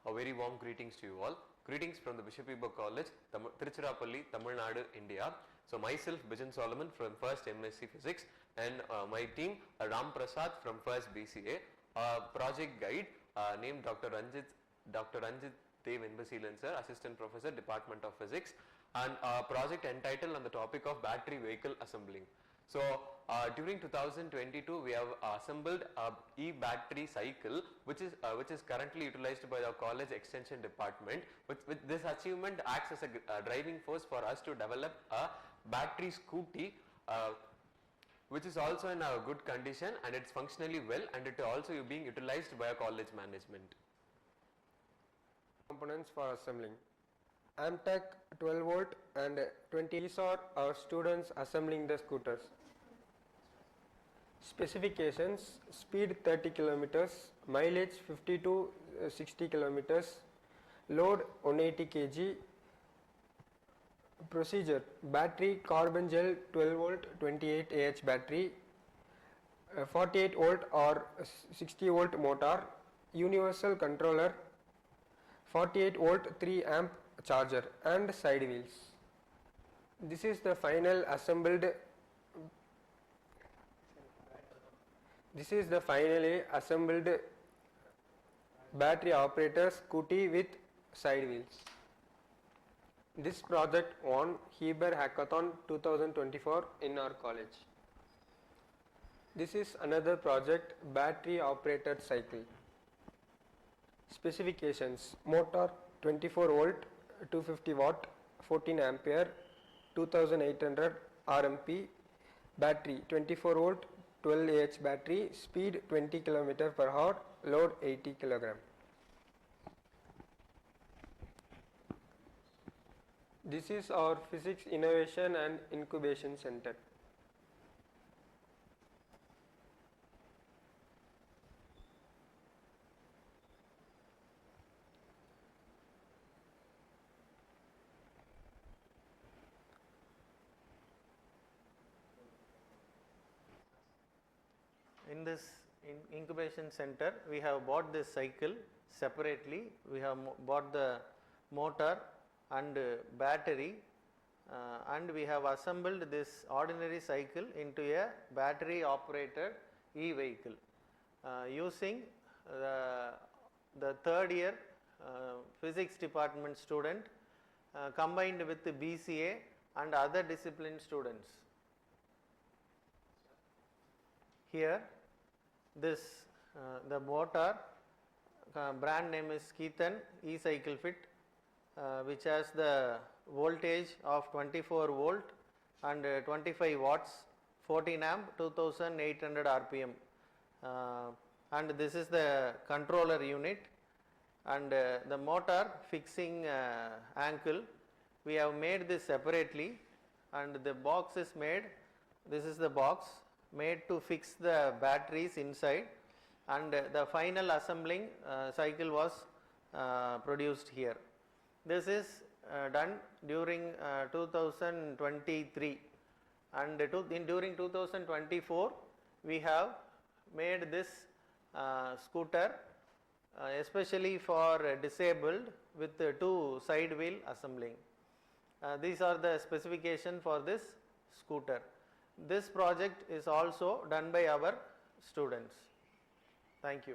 A very warm greetings to you all. Greetings from the Bishop Heber College, Tiruchirappalli, Tamil Nadu, India. So myself, Bijan Solomon from first MSc Physics, and my team Ram Prasad from first BCA. Project guide named Dr. Ranjit Dev Inbasilan sir, Assistant Professor, Department of Physics, and project entitled on the topic of battery vehicle assembling. So during 2022 we have assembled a e-battery cycle which is currently utilized by the college extension department. With this achievement acts as a driving force for us to develop a battery scooty which is also in a good condition, and it's functionally well, and it also being utilized by a college management. Components for assembling. Amtech 12 volt and 20. These are our students assembling the scooters. Specifications: speed 30 kilometers, mileage 50 to 60 kilometers, load 180 kg. Procedure: battery carbon gel 12 volt 28 Ah battery, 48 volt or 60 volt motor, universal controller, 48 volt 3 amp charger, and side wheels. This is the finally assembled battery operator scooty with side wheels. This project won Heber Hackathon 2024 in our college. This is another project, battery operated cycle. Specifications: motor 24 volt 250 watt 14 ampere 2800 RMP, battery 24 volt 12 Ah battery, speed 20 km per hour, load 80 kg. This is our Physics Innovation and Incubation Center. In this incubation center, we have bought this cycle separately. We have bought the motor and battery, and we have assembled this ordinary cycle into a battery operated e-vehicle using the third year physics department student combined with the BCA and other discipline students. Here this the motor brand name is Keithan e-cycle fit, which has the voltage of 24 volt and 25 watts, 14 amp, 2800 RPM, and this is the controller unit, and the motor fixing ankle we have made this separately, and the box is made, this is the box made to fix the batteries inside, and the final assembling cycle was produced here. This is done during 2023, and during 2024 we have made this scooter especially for disabled with 2 side wheel assembling. These are the specifications for this scooter. This project is also done by our students. Thank you.